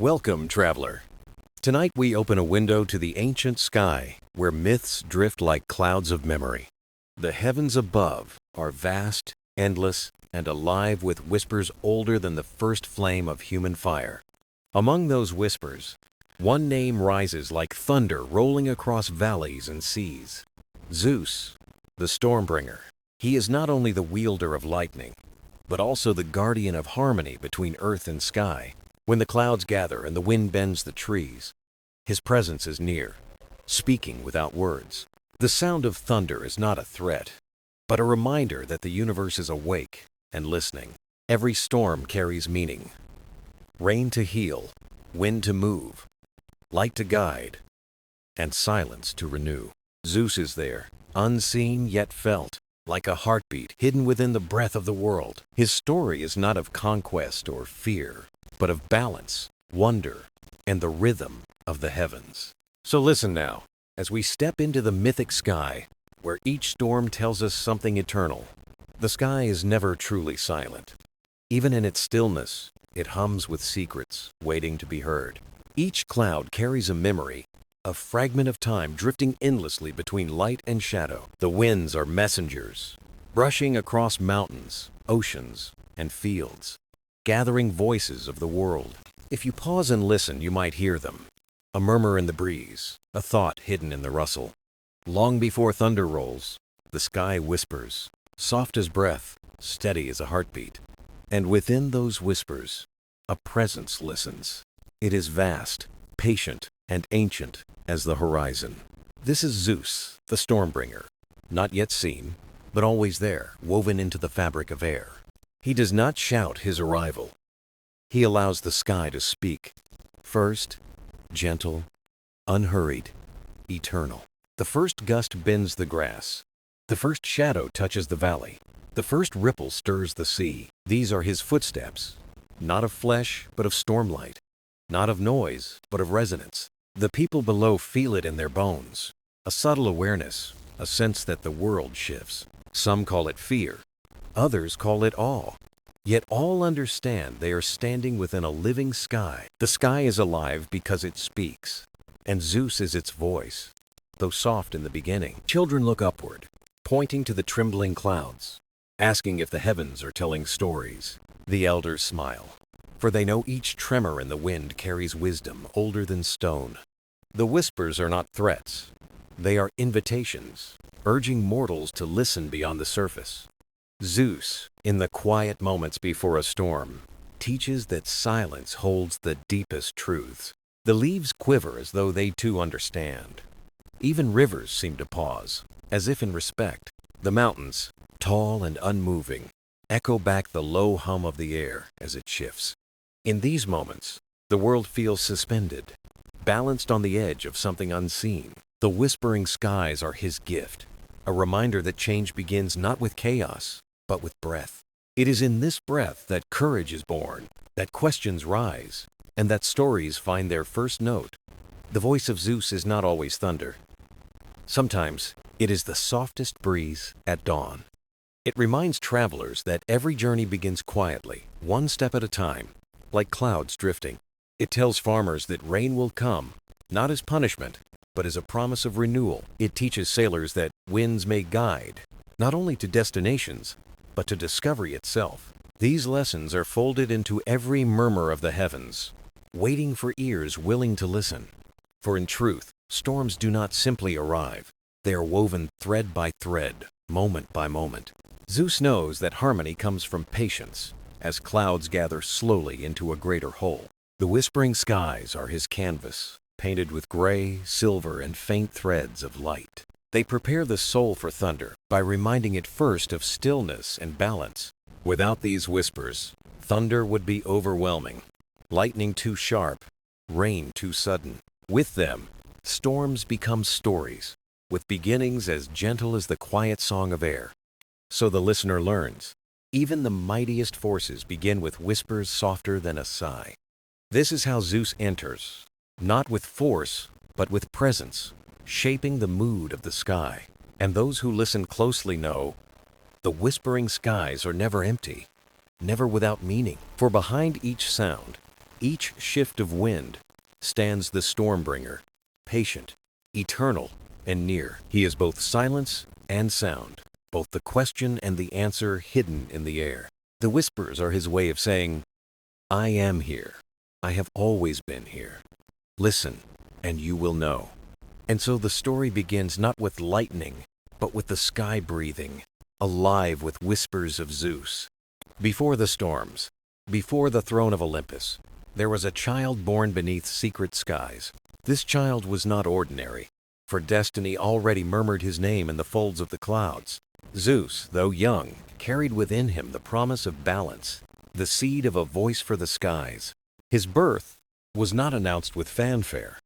Welcome, traveler. Tonight we open a window to the ancient sky where myths drift like clouds of memory. The heavens above are vast, endless, and alive with whispers older than the first flame of human fire. Among those whispers, one name rises like thunder rolling across valleys and seas. Zeus, the Stormbringer. He is not only the wielder of lightning, but also the guardian of harmony between earth and sky. When the clouds gather and the wind bends the trees, his presence is near, speaking without words. The sound of thunder is not a threat, but a reminder that the universe is awake and listening. Every storm carries meaning. Rain to heal, wind to move, light to guide, and silence to renew. Zeus is there, unseen yet felt, like a heartbeat hidden within the breath of the world. His story is not of conquest or fear, but of balance, wonder, and the rhythm of the heavens. So listen now, as we step into the mythic sky, where each storm tells us something eternal. The sky is never truly silent. Even in its stillness, it hums with secrets waiting to be heard. Each cloud carries a memory, a fragment of time drifting endlessly between light and shadow. The winds are messengers, brushing across mountains, oceans, and fields, gathering voices of the world. If you pause and listen, you might hear them. A murmur in the breeze, a thought hidden in the rustle. Long before thunder rolls, the sky whispers, soft as breath, steady as a heartbeat. And within those whispers, a presence listens. It is vast, patient, and ancient as the horizon. This is Zeus, the Stormbringer, not yet seen, but always there, woven into the fabric of air. He does not shout his arrival. He allows the sky to speak. First, gentle, unhurried, eternal. The first gust bends the grass. The first shadow touches the valley. The first ripple stirs the sea. These are his footsteps, not of flesh, but of stormlight. Not of noise, but of resonance. The people below feel it in their bones. A subtle awareness, a sense that the world shifts. Some call it fear. Others call it awe. Yet all understand they are standing within a living sky. The sky is alive because it speaks, and Zeus is its voice. Though soft in the beginning, children look upward, pointing to the trembling clouds, asking if the heavens are telling stories. The elders smile, for they know each tremor in the wind carries wisdom older than stone. The whispers are not threats. They are invitations, urging mortals to listen beyond the surface. Zeus, in the quiet moments before a storm, teaches that silence holds the deepest truths. The leaves quiver as though they too understand. Even rivers seem to pause, as if in respect. The mountains, tall and unmoving, echo back the low hum of the air as it shifts. In these moments, the world feels suspended, balanced on the edge of something unseen. The whispering skies are his gift, a reminder that change begins not with chaos, but with breath. It is in this breath that courage is born, that questions rise, and that stories find their first note. The voice of Zeus is not always thunder. Sometimes it is the softest breeze at dawn. It reminds travelers that every journey begins quietly, one step at a time, like clouds drifting. It tells farmers that rain will come, not as punishment, but as a promise of renewal. It teaches sailors that winds may guide, not only to destinations, but to discovery itself. These lessons are folded into every murmur of the heavens, waiting for ears willing to listen. For in truth, storms do not simply arrive. They are woven thread by thread, moment by moment. Zeus knows that harmony comes from patience, as clouds gather slowly into a greater whole. The whispering skies are his canvas, painted with gray, silver, and faint threads of light. They prepare the soul for thunder by reminding it first of stillness and balance. Without these whispers, thunder would be overwhelming, lightning too sharp, rain too sudden. With them, storms become stories, with beginnings as gentle as the quiet song of air. So the listener learns, even the mightiest forces begin with whispers softer than a sigh. This is how Zeus enters, not with force, but with presence, shaping the mood of the sky. And those who listen closely know, the whispering skies are never empty, never without meaning. For behind each sound, each shift of wind, stands the Stormbringer, patient, eternal, and near. He is both silence and sound, both the question and the answer hidden in the air. The whispers are his way of saying, I am here. I have always been here. Listen, and you will know. And so the story begins not with lightning, but with the sky breathing, alive with whispers of Zeus. Before the storms, before the throne of Olympus, there was a child born beneath secret skies. This child was not ordinary, for destiny already murmured his name in the folds of the clouds. Zeus, though young, carried within him the promise of balance, the seed of a voice for the skies. His birth was not announced with fanfare,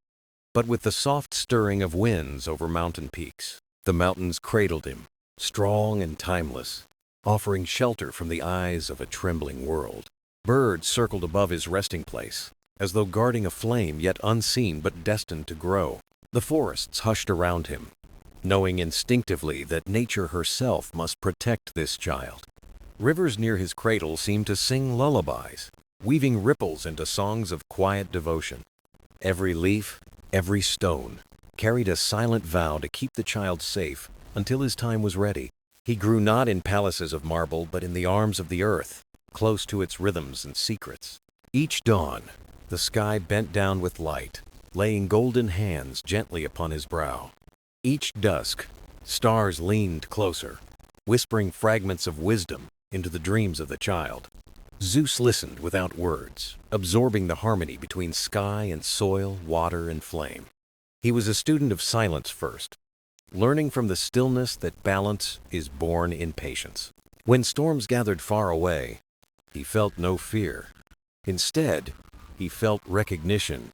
but with the soft stirring of winds over mountain peaks. The mountains cradled him, strong and timeless, offering shelter from the eyes of a trembling world. Birds circled above his resting place, as though guarding a flame yet unseen but destined to grow. The forests hushed around him, knowing instinctively that nature herself must protect this child. Rivers near his cradle seemed to sing lullabies, weaving ripples into songs of quiet devotion. Every leaf, every stone, carried a silent vow to keep the child safe until his time was ready. He grew not in palaces of marble, but in the arms of the earth, close to its rhythms and secrets. Each dawn, the sky bent down with light, laying golden hands gently upon his brow. Each dusk, stars leaned closer, whispering fragments of wisdom into the dreams of the child. Zeus listened without words, absorbing the harmony between sky and soil, water and flame. He was a student of silence first, learning from the stillness that balance is born in patience. When storms gathered far away, he felt no fear. Instead, he felt recognition,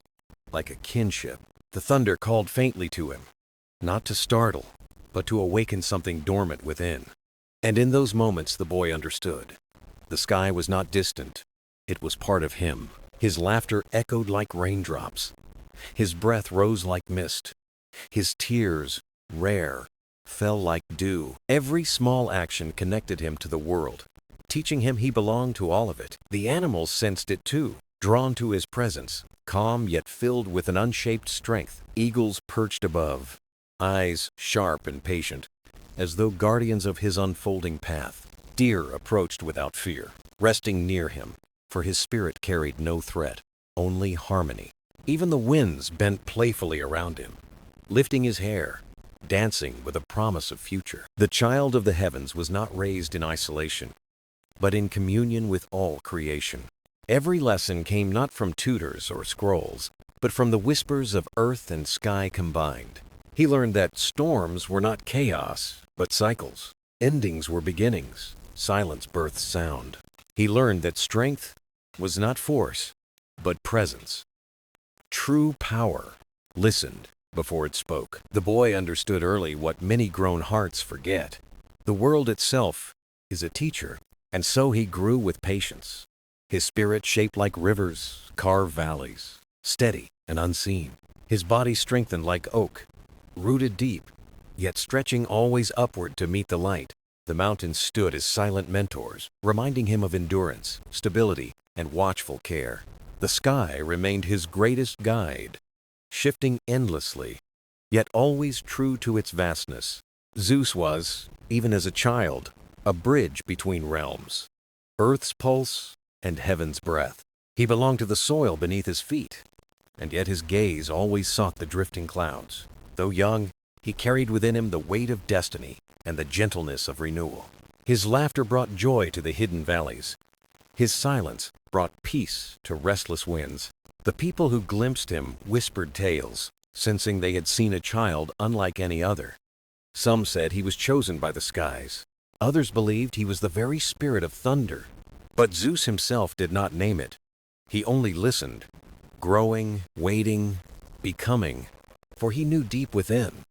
like a kinship. The thunder called faintly to him, not to startle, but to awaken something dormant within. And in those moments the boy understood. The sky was not distant, it was part of him. His laughter echoed like raindrops. His breath rose like mist. His tears, rare, fell like dew. Every small action connected him to the world, teaching him he belonged to all of it. The animals sensed it too, drawn to his presence, calm yet filled with an unshaped strength. Eagles perched above, eyes sharp and patient, as though guardians of his unfolding path. Deer approached without fear, resting near him, for his spirit carried no threat, only harmony. Even the winds bent playfully around him, lifting his hair, dancing with a promise of future. The child of the heavens was not raised in isolation, but in communion with all creation. Every lesson came not from tutors or scrolls, but from the whispers of earth and sky combined. He learned that storms were not chaos, but cycles. Endings were beginnings. Silence births sound. He learned that strength was not force, but presence. True power listened before it spoke. The boy understood early what many grown hearts forget. The world itself is a teacher, and so he grew with patience. His spirit shaped like rivers, carved valleys, steady and unseen. His body strengthened like oak, rooted deep, yet stretching always upward to meet the light. The mountains stood as silent mentors, reminding him of endurance, stability, and watchful care. The sky remained his greatest guide, shifting endlessly, yet always true to its vastness. Zeus was, even as a child, a bridge between realms, earth's pulse and heaven's breath. He belonged to the soil beneath his feet, and yet his gaze always sought the drifting clouds. Though young, he carried within him the weight of destiny and the gentleness of renewal. His laughter brought joy to the hidden valleys. His silence brought peace to restless winds. The people who glimpsed him whispered tales, sensing they had seen a child unlike any other. Some said he was chosen by the skies. Others believed he was the very spirit of thunder. But Zeus himself did not name it. He only listened, growing, waiting, becoming, for he knew deep within.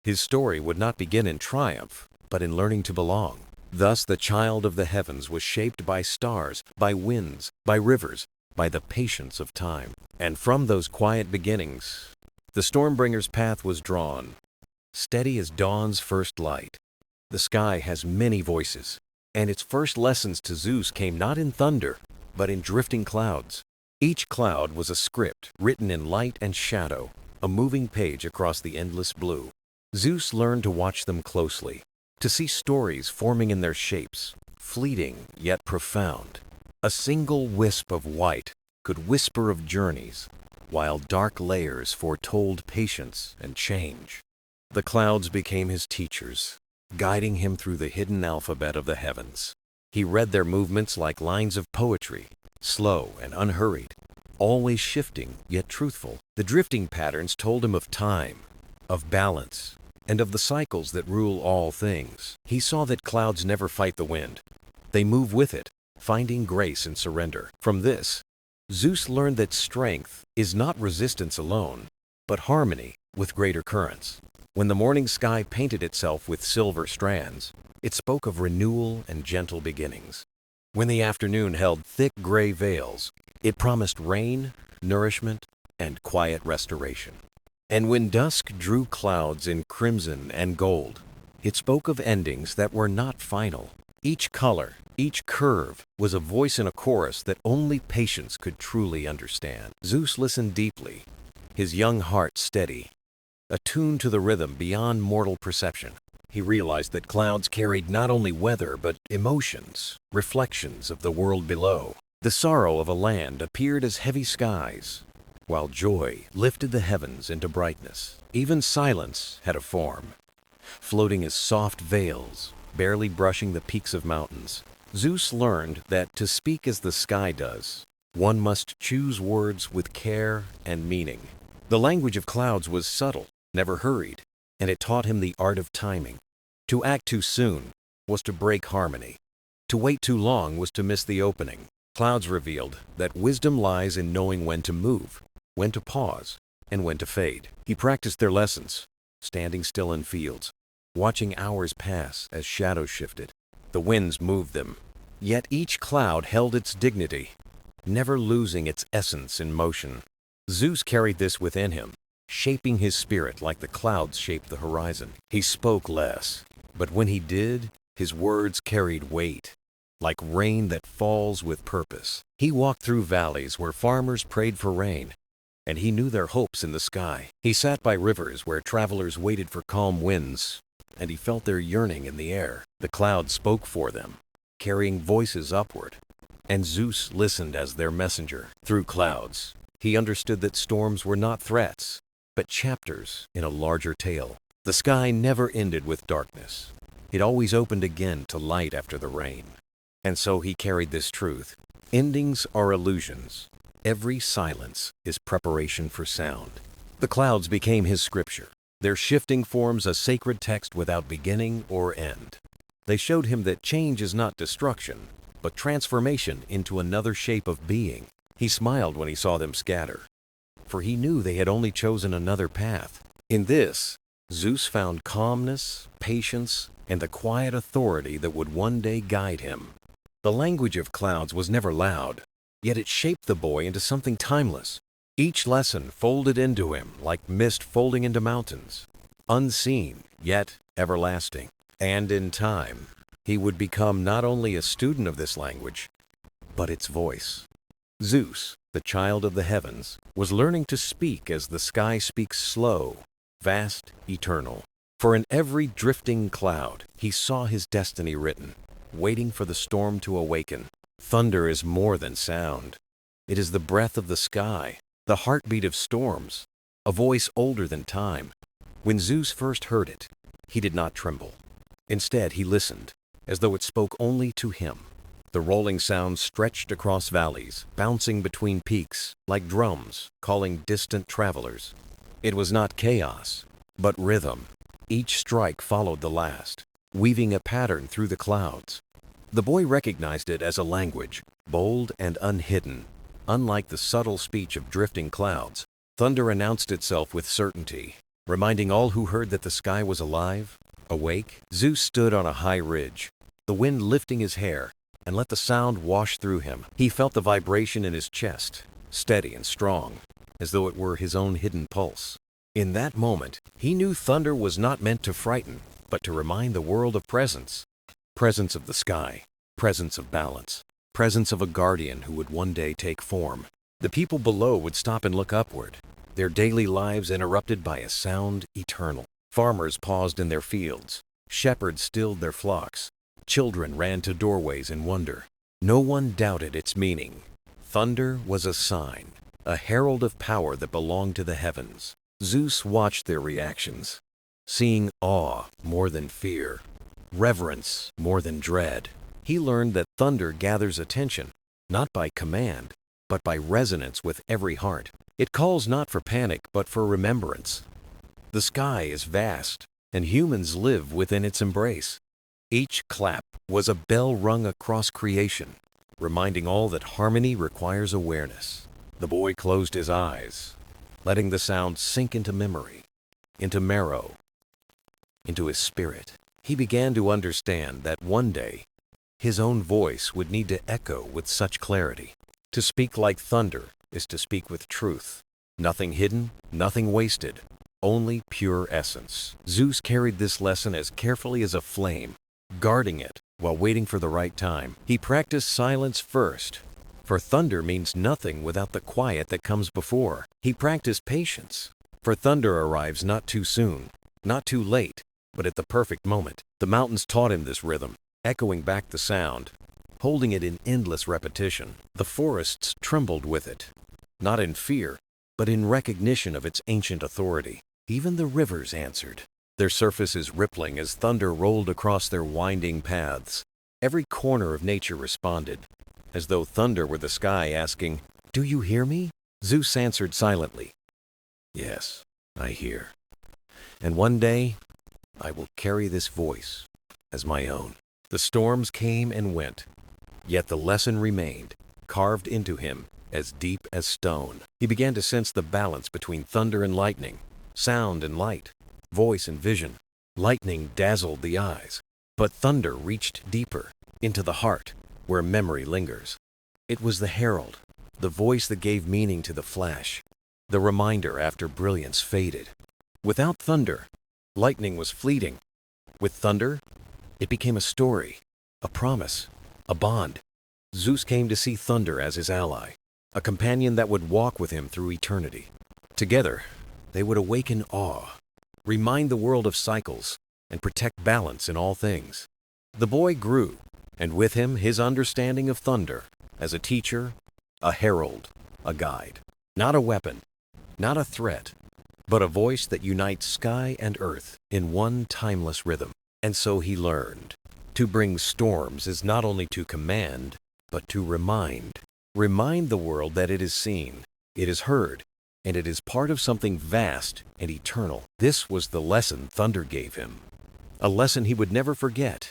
His story would not begin in triumph, but in learning to belong. Thus the child of the heavens was shaped by stars, by winds, by rivers, by the patience of time. And from those quiet beginnings, the Stormbringer's path was drawn, steady as dawn's first light. The sky has many voices, and its first lessons to Zeus came not in thunder, but in drifting clouds. Each cloud was a script written in light and shadow, a moving page across the endless blue. Zeus learned to watch them closely, to see stories forming in their shapes, fleeting yet profound. A single wisp of white could whisper of journeys, while dark layers foretold patience and change. The clouds became his teachers, guiding him through the hidden alphabet of the heavens. He read their movements like lines of poetry, slow and unhurried, always shifting yet truthful. The drifting patterns told him of time, of balance, and of the cycles that rule all things. He saw that clouds never fight the wind. They move with it, finding grace in surrender. From this, Zeus learned that strength is not resistance alone, but harmony with greater currents. When the morning sky painted itself with silver strands, it spoke of renewal and gentle beginnings. When the afternoon held thick gray veils, it promised rain, nourishment, and quiet restoration. And when dusk drew clouds in crimson and gold, it spoke of endings that were not final. Each color, each curve was a voice in a chorus that only patience could truly understand. Zeus listened deeply, his young heart steady, attuned to the rhythm beyond mortal perception. He realized that clouds carried not only weather but emotions, reflections of the world below. The sorrow of a land appeared as heavy skies, while joy lifted the heavens into brightness. Even silence had a form, floating as soft veils, barely brushing the peaks of mountains. Zeus learned that to speak as the sky does, one must choose words with care and meaning. The language of clouds was subtle, never hurried, and it taught him the art of timing. To act too soon was to break harmony. To wait too long was to miss the opening. Clouds revealed that wisdom lies in knowing when to move, when to pause, and when to fade. He practiced their lessons, standing still in fields, watching hours pass as shadows shifted. The winds moved them, yet each cloud held its dignity, never losing its essence in motion. Zeus carried this within him, shaping his spirit like the clouds shaped the horizon. He spoke less, but when he did, his words carried weight, like rain that falls with purpose. He walked through valleys where farmers prayed for rain, and he knew their hopes in the sky. He sat by rivers where travelers waited for calm winds, and he felt their yearning in the air. The clouds spoke for them, carrying voices upward, and Zeus listened as their messenger. Through clouds, he understood that storms were not threats, but chapters in a larger tale. The sky never ended with darkness. It always opened again to light after the rain. And so he carried this truth. Endings are illusions. Every silence is preparation for sound. The clouds became his scripture, their shifting forms a sacred text without beginning or end. They showed him that change is not destruction, but transformation into another shape of being. He smiled when he saw them scatter, for he knew they had only chosen another path. In this, Zeus found calmness, patience, and the quiet authority that would one day guide him. The language of clouds was never loud, yet it shaped the boy into something timeless. Each lesson folded into him like mist folding into mountains, unseen yet everlasting. And in time, he would become not only a student of this language, but its voice. Zeus, the child of the heavens, was learning to speak as the sky speaks, slow, vast, eternal. For in every drifting cloud, he saw his destiny written, waiting for the storm to awaken. Thunder is more than sound. It is the breath of the sky, the heartbeat of storms, a voice older than time. When Zeus first heard it, he did not tremble. Instead, he listened, as though it spoke only to him. The rolling sound stretched across valleys, bouncing between peaks, like drums, calling distant travelers. It was not chaos, but rhythm. Each strike followed the last, weaving a pattern through the clouds. The boy recognized it as a language, bold and unhidden. Unlike the subtle speech of drifting clouds, thunder announced itself with certainty, reminding all who heard that the sky was alive, awake. Zeus stood on a high ridge, the wind lifting his hair, and let the sound wash through him. He felt the vibration in his chest, steady and strong, as though it were his own hidden pulse. In that moment, he knew thunder was not meant to frighten, but to remind the world of presence. Presence of the sky, presence of balance, presence of a guardian who would one day take form. The people below would stop and look upward, their daily lives interrupted by a sound eternal. Farmers paused in their fields. Shepherds stilled their flocks. Children ran to doorways in wonder. No one doubted its meaning. Thunder was a sign, a herald of power that belonged to the heavens. Zeus watched their reactions, seeing awe more than fear, reverence more than dread. He learned that thunder gathers attention, not by command, but by resonance with every heart. It calls not for panic, but for remembrance. The sky is vast, and humans live within its embrace. Each clap was a bell rung across creation, reminding all that harmony requires awareness. The boy closed his eyes, letting the sound sink into memory, into marrow, into his spirit. He began to understand that one day, his own voice would need to echo with such clarity. To speak like thunder is to speak with truth. Nothing hidden, nothing wasted, only pure essence. Zeus carried this lesson as carefully as a flame, guarding it while waiting for the right time. He practiced silence first, for thunder means nothing without the quiet that comes before. He practiced patience, for thunder arrives not too soon, not too late, but at the perfect moment. The mountains taught him this rhythm, echoing back the sound, holding it in endless repetition. The forests trembled with it, not in fear, but in recognition of its ancient authority. Even the rivers answered, their surfaces rippling as thunder rolled across their winding paths. Every corner of nature responded, as though thunder were the sky asking, "Do you hear me?" Zeus answered silently, "Yes, I hear. And one day, I will carry this voice as my own." The storms came and went, yet the lesson remained, carved into him as deep as stone. He began to sense the balance between thunder and lightning, sound and light, voice and vision. Lightning dazzled the eyes, but thunder reached deeper, into the heart, where memory lingers. It was the herald, the voice that gave meaning to the flash, the reminder after brilliance faded. Without thunder, lightning was fleeting. With thunder, it became a story, a promise, a bond. Zeus came to see thunder as his ally, a companion that would walk with him through eternity. Together, they would awaken awe, remind the world of cycles, and protect balance in all things. The boy grew, and with him his understanding of thunder as a teacher, a herald, a guide. Not a weapon, not a threat, but a voice that unites sky and earth in one timeless rhythm. And so he learned. To bring storms is not only to command, but to remind. Remind the world that it is seen, it is heard, and it is part of something vast and eternal. This was the lesson thunder gave him. A lesson he would never forget,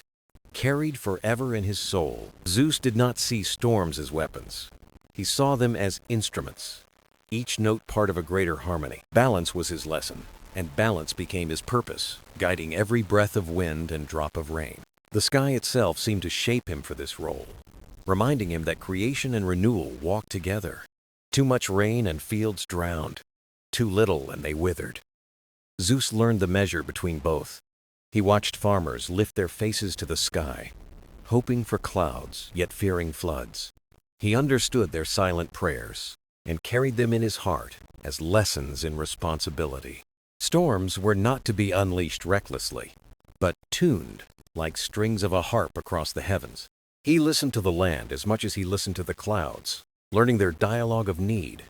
carried forever in his soul. Zeus did not see storms as weapons. He saw them as instruments, each note part of a greater harmony. Balance was his lesson, and balance became his purpose, guiding every breath of wind and drop of rain. The sky itself seemed to shape him for this role, reminding him that creation and renewal walk together. Too much rain and fields drowned, too little and they withered. Zeus learned the measure between both. He watched farmers lift their faces to the sky, hoping for clouds, yet fearing floods. He understood their silent prayers and carried them in his heart as lessons in responsibility. Storms were not to be unleashed recklessly, but tuned like strings of a harp across the heavens. He listened to the land as much as he listened to the clouds, learning their dialogue of need.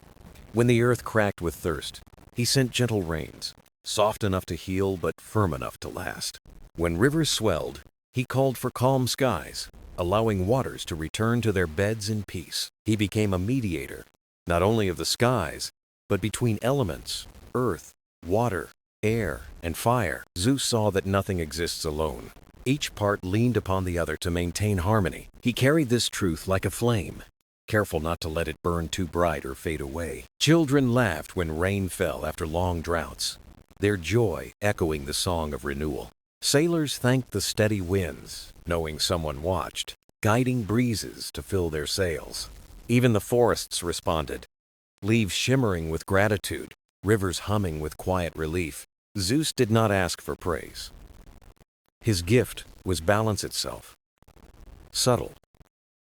When the earth cracked with thirst, he sent gentle rains, soft enough to heal but firm enough to last. When rivers swelled, he called for calm skies, allowing waters to return to their beds in peace. He became a mediator, not only of the skies, but between elements, earth, water, air, and fire. Zeus saw that nothing exists alone. Each part leaned upon the other to maintain harmony. He carried this truth like a flame, careful not to let it burn too bright or fade away. Children laughed when rain fell after long droughts, their joy echoing the song of renewal. Sailors thanked the steady winds, knowing someone watched, guiding breezes to fill their sails. Even the forests responded, leaves shimmering with gratitude, rivers humming with quiet relief. Zeus did not ask for praise. His gift was balance itself, subtle,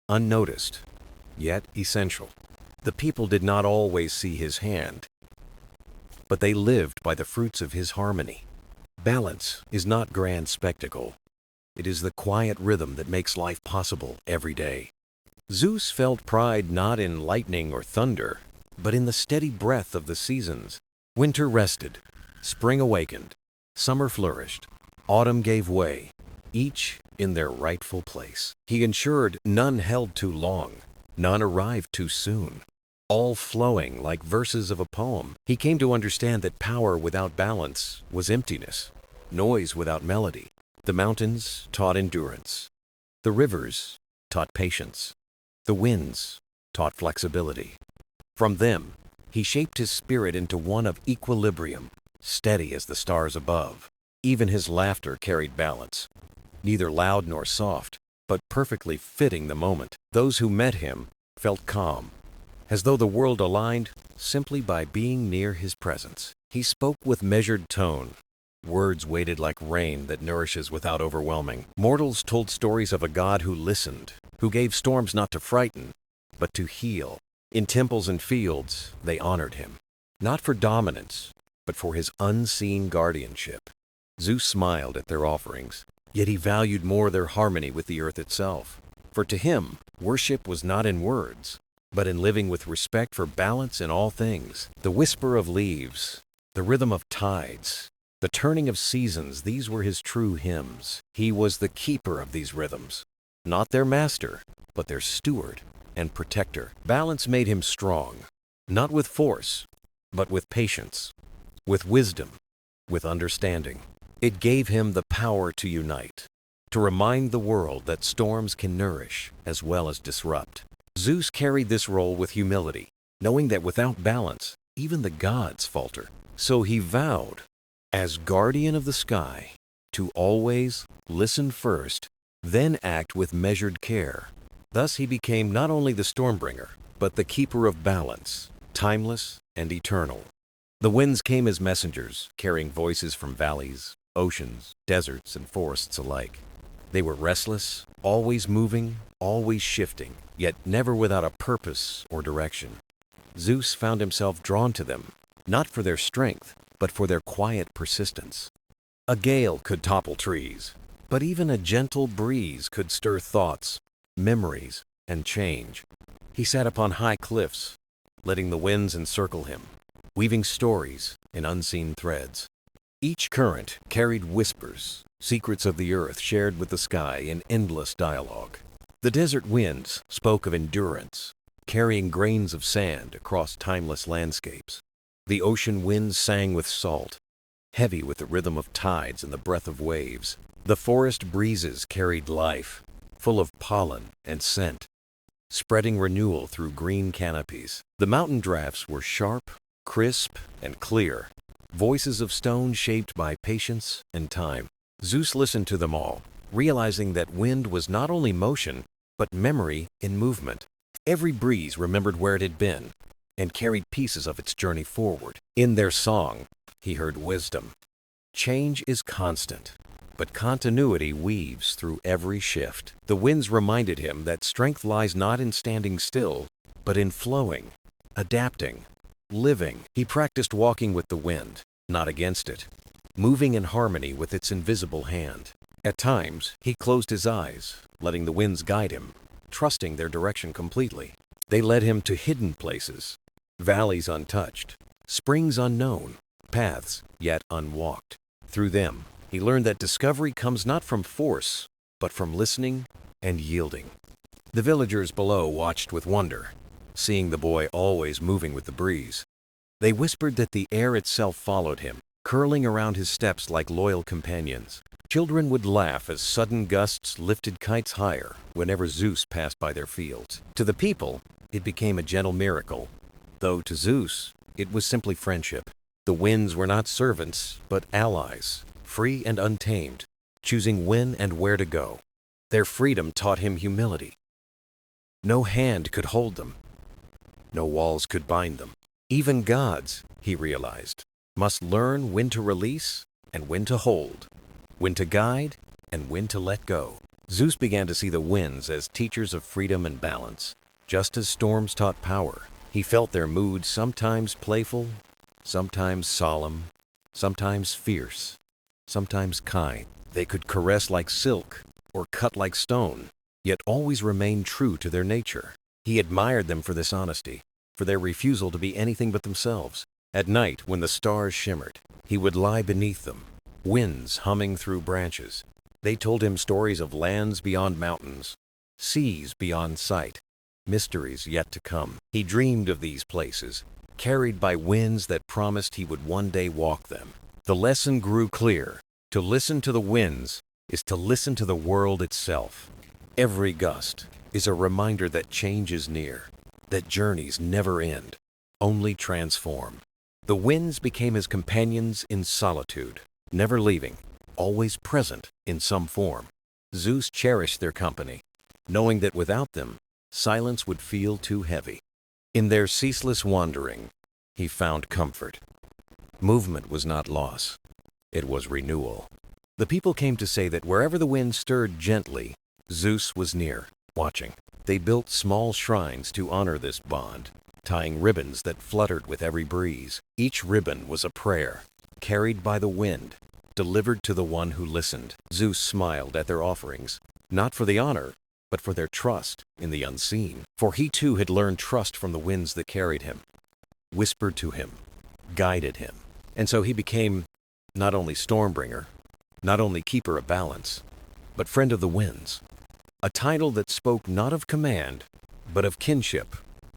unnoticed, yet essential. The people did not always see his hand, but they lived by the fruits of his harmony. Balance is not grand spectacle. It is the quiet rhythm that makes life possible every day. Zeus felt pride not in lightning or thunder, but in the steady breath of the seasons. Winter rested, spring awakened, summer flourished, autumn gave way, each in their rightful place. He ensured none held too long, none arrived too soon, all flowing like verses of a poem. He came to understand that power without balance was emptiness, noise without melody. The mountains taught endurance. The rivers taught patience. The winds taught flexibility. From them, he shaped his spirit into one of equilibrium, steady as the stars above. Even his laughter carried balance, neither loud nor soft, but perfectly fitting the moment. Those who met him felt calm, as though the world aligned simply by being near his presence. He spoke with measured tone, words weighted like rain that nourishes without overwhelming. Mortals told stories of a god who listened, who gave storms not to frighten, but to heal. In temples and fields, they honored him, not for dominance, but for his unseen guardianship. Zeus smiled at their offerings, yet he valued more their harmony with the earth itself. For to him, worship was not in words, but in living with respect for balance in all things. The whisper of leaves, the rhythm of tides, the turning of seasons, these were his true hymns. He was the keeper of these rhythms, not their master, but their steward and protector. Balance made him strong, not with force, but with patience, with wisdom, with understanding. It gave him the power to unite, to remind the world that storms can nourish as well as disrupt. Zeus carried this role with humility, knowing that without balance, even the gods falter. So he vowed, as guardian of the sky, to always listen first, then act with measured care. Thus he became not only the Stormbringer, but the keeper of balance, timeless and eternal. The winds came as messengers, carrying voices from valleys, oceans, deserts, and forests alike. They were restless, always moving, always shifting, yet never without a purpose or direction. Zeus found himself drawn to them, not for their strength, but for their quiet persistence. A gale could topple trees, but even a gentle breeze could stir thoughts, memories, and change. He sat upon high cliffs, letting the winds encircle him, weaving stories in unseen threads. Each current carried whispers, secrets of the earth shared with the sky in endless dialogue. The desert winds spoke of endurance, carrying grains of sand across timeless landscapes. The ocean winds sang with salt, heavy with the rhythm of tides and the breath of waves. The forest breezes carried life, full of pollen and scent, spreading renewal through green canopies. The mountain drafts were sharp, crisp, and clear, voices of stone shaped by patience and time. Zeus listened to them all, realizing that wind was not only motion, but memory in movement. Every breeze remembered where it had been and carried pieces of its journey forward. In their song, he heard wisdom. Change is constant, but continuity weaves through every shift. The winds reminded him that strength lies not in standing still, but in flowing, adapting, living. He practiced walking with the wind, not against it, moving in harmony with its invisible hand. At times, he closed his eyes, letting the winds guide him, trusting their direction completely. They led him to hidden places, valleys untouched, springs unknown, paths yet unwalked. Through them, he learned that discovery comes not from force, but from listening and yielding. The villagers below watched with wonder, seeing the boy always moving with the breeze. They whispered that the air itself followed him, curling around his steps like loyal companions. Children would laugh as sudden gusts lifted kites higher whenever Zeus passed by their fields. To the people, it became a gentle miracle, though to Zeus, it was simply friendship. The winds were not servants, but allies, free and untamed, choosing when and where to go. Their freedom taught him humility. No hand could hold them. No walls could bind them. Even gods, he realized, must learn when to release and when to hold, when to guide and when to let go. Zeus began to see the winds as teachers of freedom and balance. Just as storms taught power, He felt their moods, sometimes playful, sometimes solemn, sometimes fierce, sometimes kind. They could caress like silk or cut like stone, yet always remain true to their nature. He admired them for this honesty, for their refusal to be anything but themselves. At night, when the stars shimmered, he would lie beneath them, winds humming through branches. They told him stories of lands beyond mountains, seas beyond sight, mysteries yet to come. He dreamed of these places, carried by winds that promised he would one day walk them. The lesson grew clear. To listen to the winds is to listen to the world itself. Every gust is a reminder that change is near, that journeys never end, only transform. The winds became his companions in solitude, never leaving, always present in some form. Zeus cherished their company, knowing that without them, silence would feel too heavy. In their ceaseless wandering, he found comfort. Movement was not loss, it was renewal. The people came to say that wherever the wind stirred gently, Zeus was near, watching. They built small shrines to honor this bond, tying ribbons that fluttered with every breeze. Each ribbon was a prayer, carried by the wind, delivered to the one who listened. Zeus smiled at their offerings, not for the honor, but for their trust in the unseen. For he too had learned trust from the winds that carried him, whispered to him, guided him. And so he became not only Stormbringer, not only keeper of balance, but friend of the winds. A title that spoke not of command, but of kinship,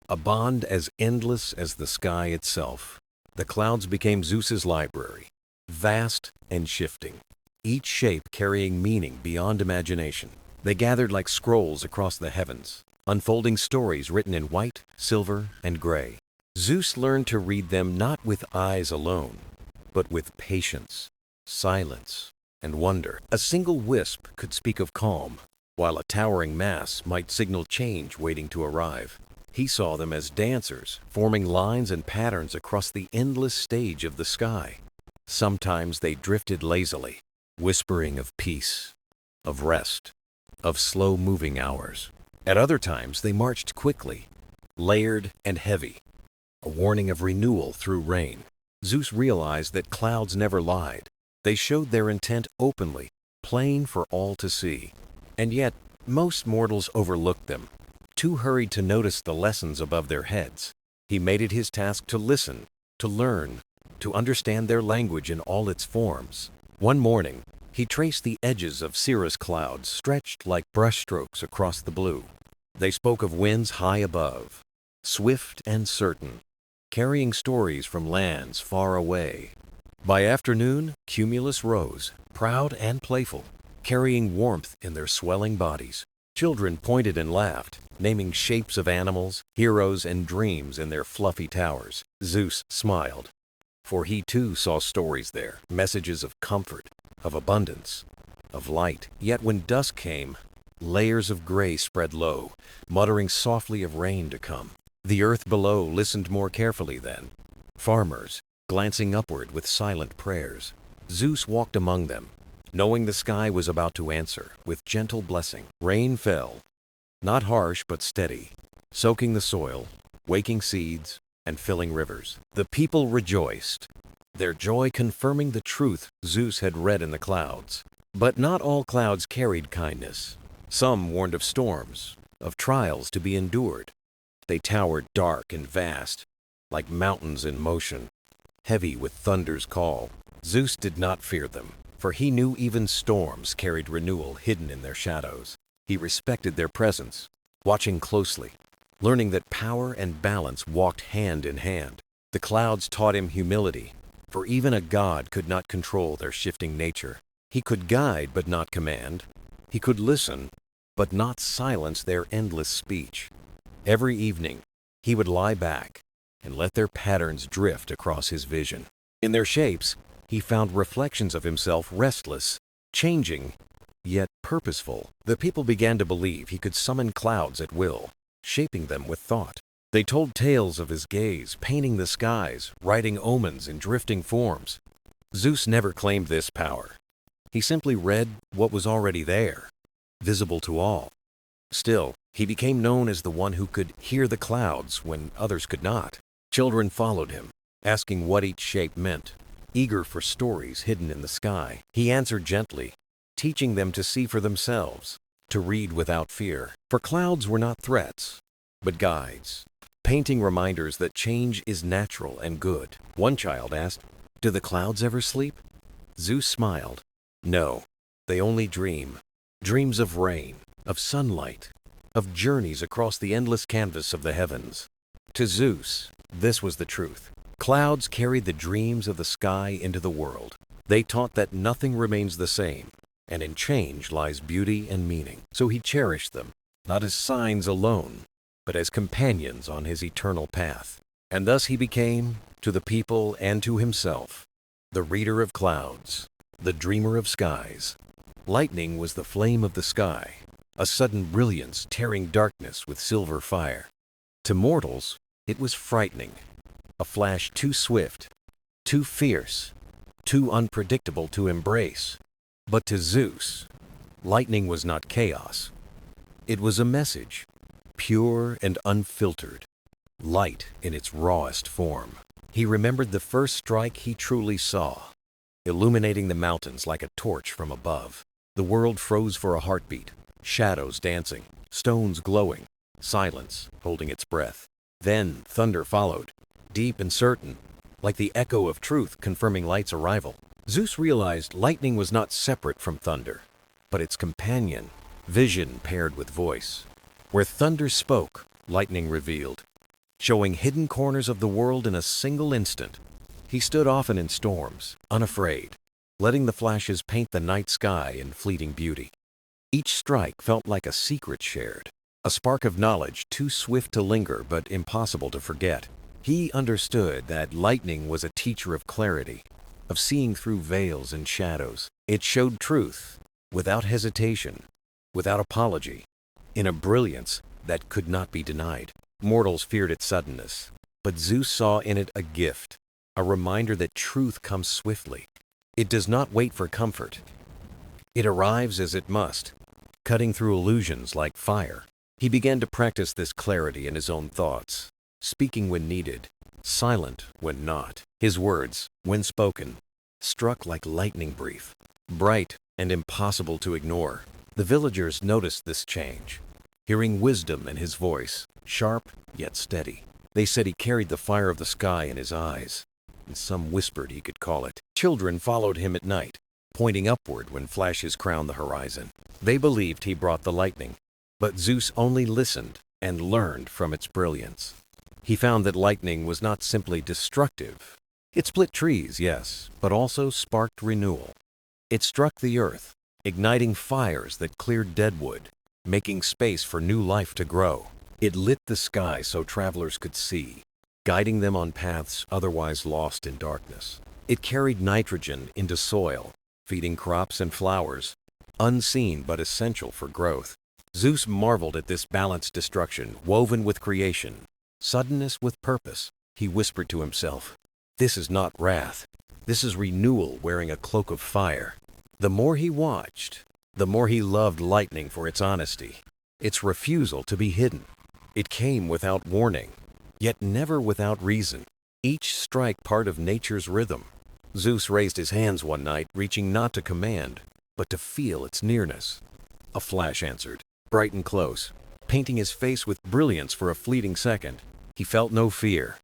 a bond as endless as the sky itself. The clouds became Zeus's library, vast and shifting, each shape carrying meaning beyond imagination. They gathered like scrolls across the heavens, unfolding stories written in white, silver, and gray. Zeus learned to read them not with eyes alone, but with patience, silence, and wonder. A single wisp could speak of calm, while a towering mass might signal change waiting to arrive. He saw them as dancers, forming lines and patterns across the endless stage of the sky. Sometimes they drifted lazily, whispering of peace, of rest, of slow-moving hours. At other times they marched quickly, layered and heavy, a warning of renewal through rain. Zeus realized that clouds never lied. They showed their intent openly, plain for all to see. And yet, most mortals overlooked them, too hurried to notice the lessons above their heads. He made it his task to listen, to learn, to understand their language in all its forms. One morning, he traced the edges of cirrus clouds stretched like brushstrokes across the blue. They spoke of winds high above, swift and certain, carrying stories from lands far away. By afternoon, cumulus rose, proud and playful, carrying warmth in their swelling bodies. Children pointed and laughed, naming shapes of animals, heroes, and dreams in their fluffy towers. Zeus smiled, for he too saw stories there, messages of comfort, of abundance, of light. Yet when dusk came, layers of gray spread low, muttering softly of rain to come. The earth below listened more carefully then, farmers glancing upward with silent prayers. Zeus walked among them, knowing the sky was about to answer with gentle blessing. Rain fell, not harsh but steady, soaking the soil, waking seeds, and filling rivers. The people rejoiced, their joy confirming the truth Zeus had read in the clouds. But not all clouds carried kindness. Some warned of storms, of trials to be endured. They towered dark and vast, like mountains in motion, heavy with thunder's call. Zeus did not fear them, for he knew even storms carried renewal hidden in their shadows. He respected their presence, watching closely, learning that power and balance walked hand in hand. The clouds taught him humility, for even a god could not control their shifting nature. He could guide but not command. He could listen, but not silence their endless speech. Every evening, he would lie back and let their patterns drift across his vision. In their shapes, he found reflections of himself restless, changing, yet purposeful. The people began to believe he could summon clouds at will, shaping them with thought. They told tales of his gaze, painting the skies, writing omens in drifting forms. Zeus never claimed this power. He simply read what was already there, visible to all. Still, he became known as the one who could hear the clouds when others could not. Children followed him, asking what each shape meant, eager for stories hidden in the sky. He answered gently, teaching them to see for themselves, to read without fear. For clouds were not threats, but guides, painting reminders that change is natural and good. One child asked, "Do the clouds ever sleep?" Zeus smiled. "No, they only dream. Dreams of rain, of sunlight, of journeys across the endless canvas of the heavens." To Zeus, this was the truth. Clouds carried the dreams of the sky into the world. They taught that nothing remains the same, and in change lies beauty and meaning. So he cherished them, not as signs alone, but as companions on his eternal path. And thus he became, to the people and to himself, the reader of clouds, the dreamer of skies. Lightning was the flame of the sky, a sudden brilliance tearing darkness with silver fire. To mortals, it was frightening, a flash too swift, too fierce, too unpredictable to embrace. But to Zeus, lightning was not chaos. It was a message, pure and unfiltered, light in its rawest form. He remembered the first strike he truly saw, illuminating the mountains like a torch from above. The world froze for a heartbeat, shadows dancing, stones glowing, silence holding its breath. Then thunder followed, deep and certain, like the echo of truth confirming light's arrival. Zeus realized lightning was not separate from thunder, but its companion, vision paired with voice. Where thunder spoke, lightning revealed, showing hidden corners of the world in a single instant. He stood often in storms, unafraid, letting the flashes paint the night sky in fleeting beauty. Each strike felt like a secret shared, a spark of knowledge too swift to linger but impossible to forget. He understood that lightning was a teacher of clarity, of seeing through veils and shadows. It showed truth, without hesitation, without apology, in a brilliance that could not be denied. Mortals feared its suddenness, but Zeus saw in it a gift, a reminder that truth comes swiftly. It does not wait for comfort. It arrives as it must, cutting through illusions like fire. He began to practice this clarity in his own thoughts, speaking when needed, silent when not. His words, when spoken, struck like lightning brief, bright and impossible to ignore. The villagers noticed this change, hearing wisdom in his voice, sharp yet steady. They said he carried the fire of the sky in his eyes, and some whispered he could call it. Children followed him at night, pointing upward when flashes crowned the horizon. They believed he brought the lightning, but Zeus only listened and learned from its brilliance. He found that lightning was not simply destructive. It split trees, yes, but also sparked renewal. It struck the earth, igniting fires that cleared dead wood, making space for new life to grow. It lit the sky so travelers could see, guiding them on paths otherwise lost in darkness. It carried nitrogen into soil, feeding crops and flowers, unseen but essential for growth. Zeus marveled at this balanced destruction, woven with creation, suddenness with purpose. He whispered to himself, "This is not wrath. This is renewal wearing a cloak of fire." The more he watched, the more he loved lightning for its honesty, its refusal to be hidden. It came without warning, yet never without reason, each strike part of nature's rhythm. Zeus raised his hands one night, reaching not to command, but to feel its nearness. A flash answered, bright and close, painting his face with brilliance for a fleeting second. He felt no fear,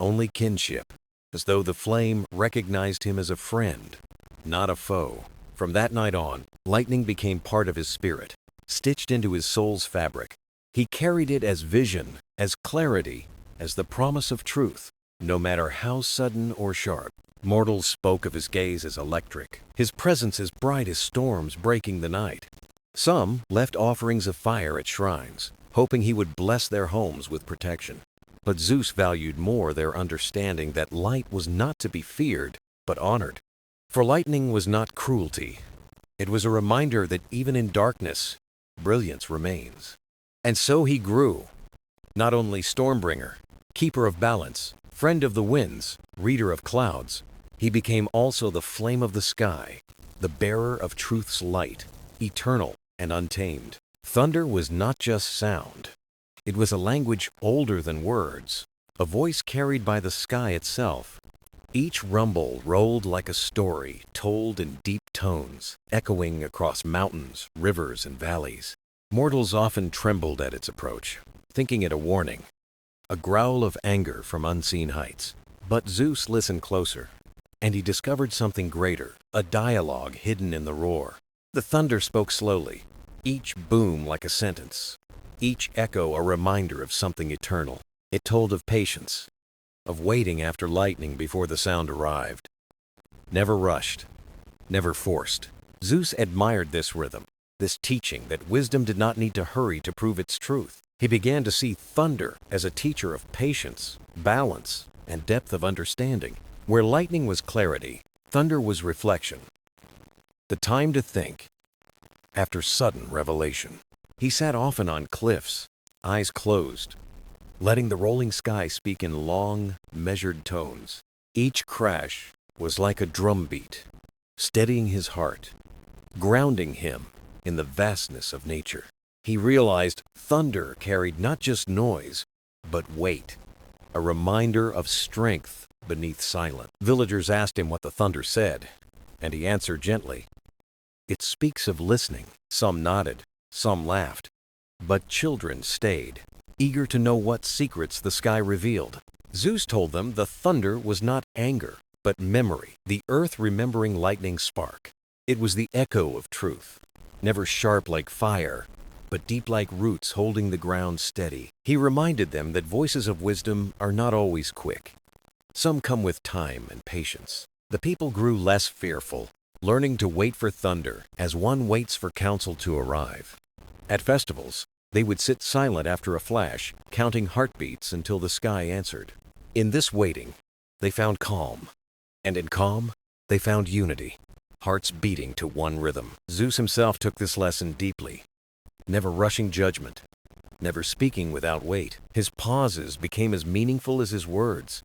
only kinship, as though the flame recognized him as a friend, not a foe. From that night on, lightning became part of his spirit, stitched into his soul's fabric. He carried it as vision, as clarity, as the promise of truth, no matter how sudden or sharp. Mortals spoke of his gaze as electric, his presence as bright as storms breaking the night. Some left offerings of fire at shrines, hoping he would bless their homes with protection. But Zeus valued more their understanding that light was not to be feared, but honored. For lightning was not cruelty. It was a reminder that even in darkness, brilliance remains. And so he grew, not only Stormbringer, keeper of balance, friend of the winds, reader of clouds, he became also the flame of the sky, the bearer of truth's light, eternal and untamed. Thunder was not just sound. It was a language older than words, a voice carried by the sky itself. Each rumble rolled like a story told in deep tones, echoing across mountains, rivers, and valleys. Mortals often trembled at its approach, thinking it a warning, a growl of anger from unseen heights. But Zeus listened closer, and he discovered something greater, a dialogue hidden in the roar. The thunder spoke slowly, each boom like a sentence, each echo a reminder of something eternal. It told of patience, of waiting after lightning before the sound arrived. Never rushed, never forced. Zeus admired this rhythm, this teaching that wisdom did not need to hurry to prove its truth. He began to see thunder as a teacher of patience, balance, and depth of understanding. Where lightning was clarity, thunder was reflection. The time to think, after sudden revelation. He sat often on cliffs, eyes closed, letting the rolling sky speak in long, measured tones. Each crash was like a drumbeat, steadying his heart, grounding him in the vastness of nature. He realized thunder carried not just noise, but weight, a reminder of strength beneath silence. Villagers asked him what the thunder said, and he answered gently, "It speaks of listening." Some nodded, some laughed, but children stayed, eager to know what secrets the sky revealed. Zeus told them the thunder was not anger, but memory, the earth remembering lightning's spark. It was the echo of truth, never sharp like fire, but deep like roots holding the ground steady. He reminded them that voices of wisdom are not always quick. Some come with time and patience. The people grew less fearful, learning to wait for thunder as one waits for counsel to arrive. At festivals, they would sit silent after a flash, counting heartbeats until the sky answered. In this waiting, they found calm, and in calm, they found unity, hearts beating to one rhythm. Zeus himself took this lesson deeply, never rushing judgment, never speaking without weight. His pauses became as meaningful as his words,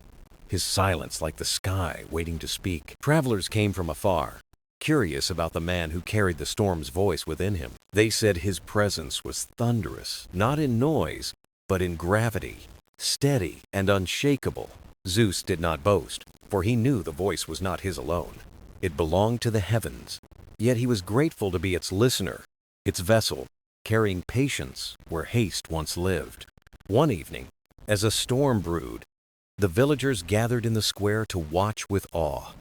his silence like the sky waiting to speak. Travelers came from afar, curious about the man who carried the storm's voice within him. They said his presence was thunderous, not in noise, but in gravity, steady and unshakable. Zeus did not boast, for he knew the voice was not his alone. It belonged to the heavens, yet he was grateful to be its listener, its vessel, carrying patience where haste once lived. One evening, as a storm brewed, the villagers gathered in the square to watch with awe.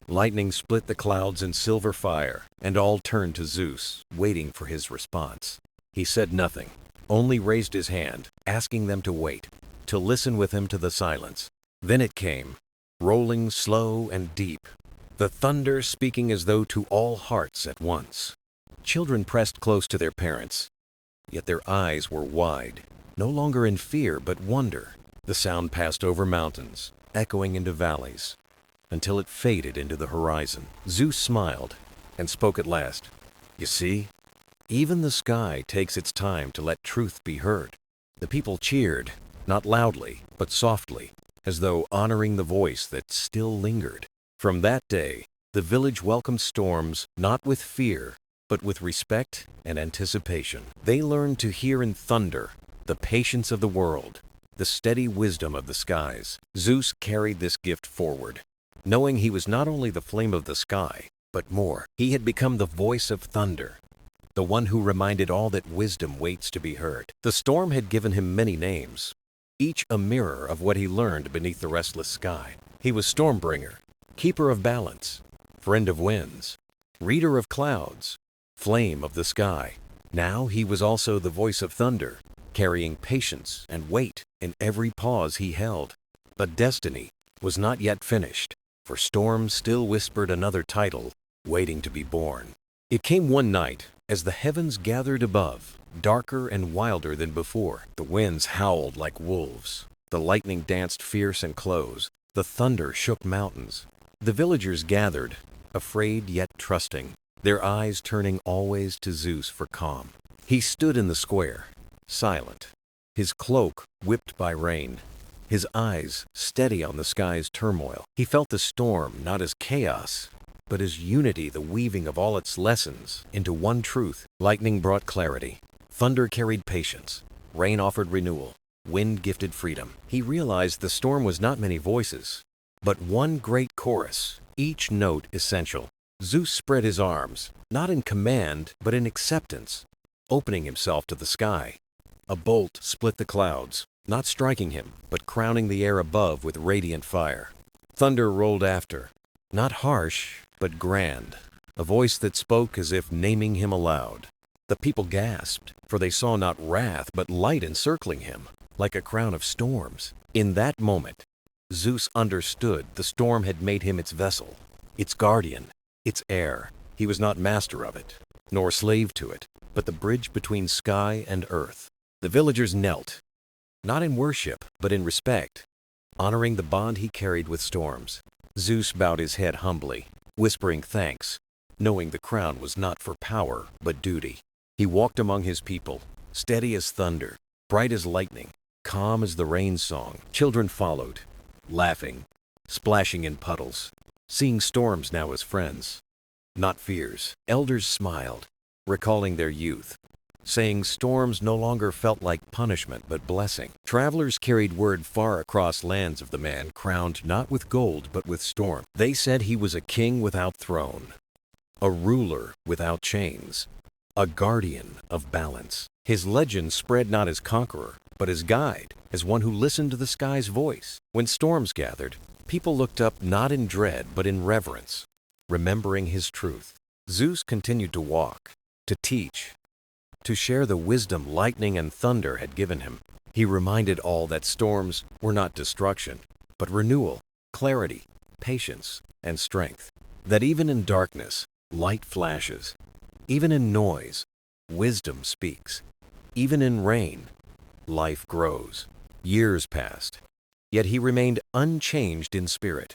Lightning split the clouds in silver fire, and all turned to Zeus, waiting for his response. He said nothing, only raised his hand, asking them to wait, to listen with him to the silence. Then it came, rolling slow and deep, the thunder speaking as though to all hearts at once. Children pressed close to their parents, yet their eyes were wide, no longer in fear but wonder. The sound passed over mountains, echoing into valleys, until it faded into the horizon. Zeus smiled and spoke at last. "You see, even the sky takes its time to let truth be heard." The people cheered, not loudly, but softly, as though honoring the voice that still lingered. From that day, the village welcomed storms not with fear, but with respect and anticipation. They learned to hear in thunder the patience of the world, the steady wisdom of the skies. Zeus carried this gift forward, knowing he was not only the flame of the sky, but more. He had become the voice of thunder, the one who reminded all that wisdom waits to be heard. The storm had given him many names, each a mirror of what he learned beneath the restless sky. He was Stormbringer, keeper of balance, friend of winds, reader of clouds, flame of the sky. Now he was also the voice of thunder, carrying patience and weight in every pause he held. But destiny was not yet finished, for storms still whispered another title, waiting to be born. It came one night, as the heavens gathered above, darker and wilder than before. The winds howled like wolves, the lightning danced fierce and close, the thunder shook mountains. The villagers gathered, afraid yet trusting, their eyes turning always to Zeus for calm. He stood in the square, silent, his cloak whipped by rain, his eyes steady on the sky's turmoil. He felt the storm not as chaos, but as unity, the weaving of all its lessons into one truth. Lightning brought clarity, Thunder carried patience, rain offered renewal, wind gifted freedom. He realized the storm was not many voices, but one great chorus, each note essential. Zeus spread his arms, not in command, but in acceptance, opening himself to the sky. A bolt split the clouds, not striking him, but crowning the air above with radiant fire. Thunder rolled after, not harsh, but grand, a voice that spoke as if naming him aloud. The people gasped, for they saw not wrath, but light encircling him, like a crown of storms. In that moment, Zeus understood the storm had made him its vessel, its guardian, its heir. He was not master of it, nor slave to it, but the bridge between sky and earth. The villagers knelt, not in worship, but in respect, honoring the bond he carried with storms. Zeus bowed his head humbly, whispering thanks, knowing the crown was not for power, but duty. He walked among his people, steady as thunder, bright as lightning, calm as the rain song. Children followed, laughing, splashing in puddles, seeing storms now as friends, not fears. Elders smiled, recalling their youth, saying storms no longer felt like punishment but blessing. Travelers carried word far across lands of the man crowned not with gold but with storm. They said he was a king without throne, a ruler without chains, a guardian of balance. His legend spread not as conqueror, but as guide, as one who listened to the sky's voice. When storms gathered, people looked up not in dread but in reverence, remembering his truth. Zeus continued to walk, to teach, to share the wisdom lightning and thunder had given him. He reminded all that storms were not destruction, but renewal, clarity, patience, and strength. That even in darkness, light flashes. Even in noise, wisdom speaks. Even in rain, life grows. Years passed, yet he remained unchanged in spirit,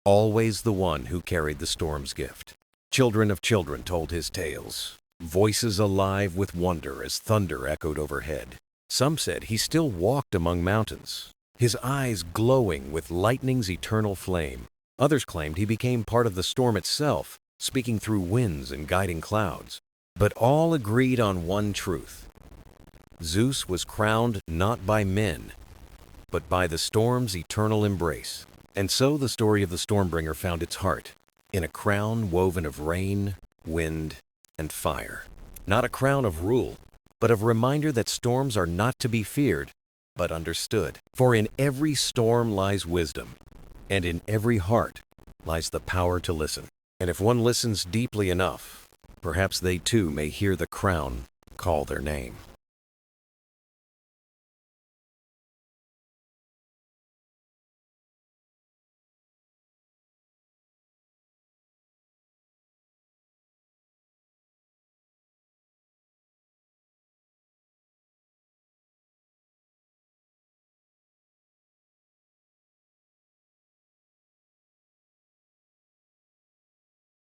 always the one who carried the storm's gift. Children of children told his tales, voices alive with wonder as thunder echoed overhead. Some said he still walked among mountains, his eyes glowing with lightning's eternal flame. Others claimed he became part of the storm itself, speaking through winds and guiding clouds. But all agreed on one truth. Zeus was crowned not by men, but by the storm's eternal embrace. And so the story of the Stormbringer found its heart in a crown woven of rain, wind, and fire. Not a crown of rule, but of reminder that storms are not to be feared, but understood. For in every storm lies wisdom, and in every heart lies the power to listen. And if one listens deeply enough, perhaps they too may hear the crown call their name.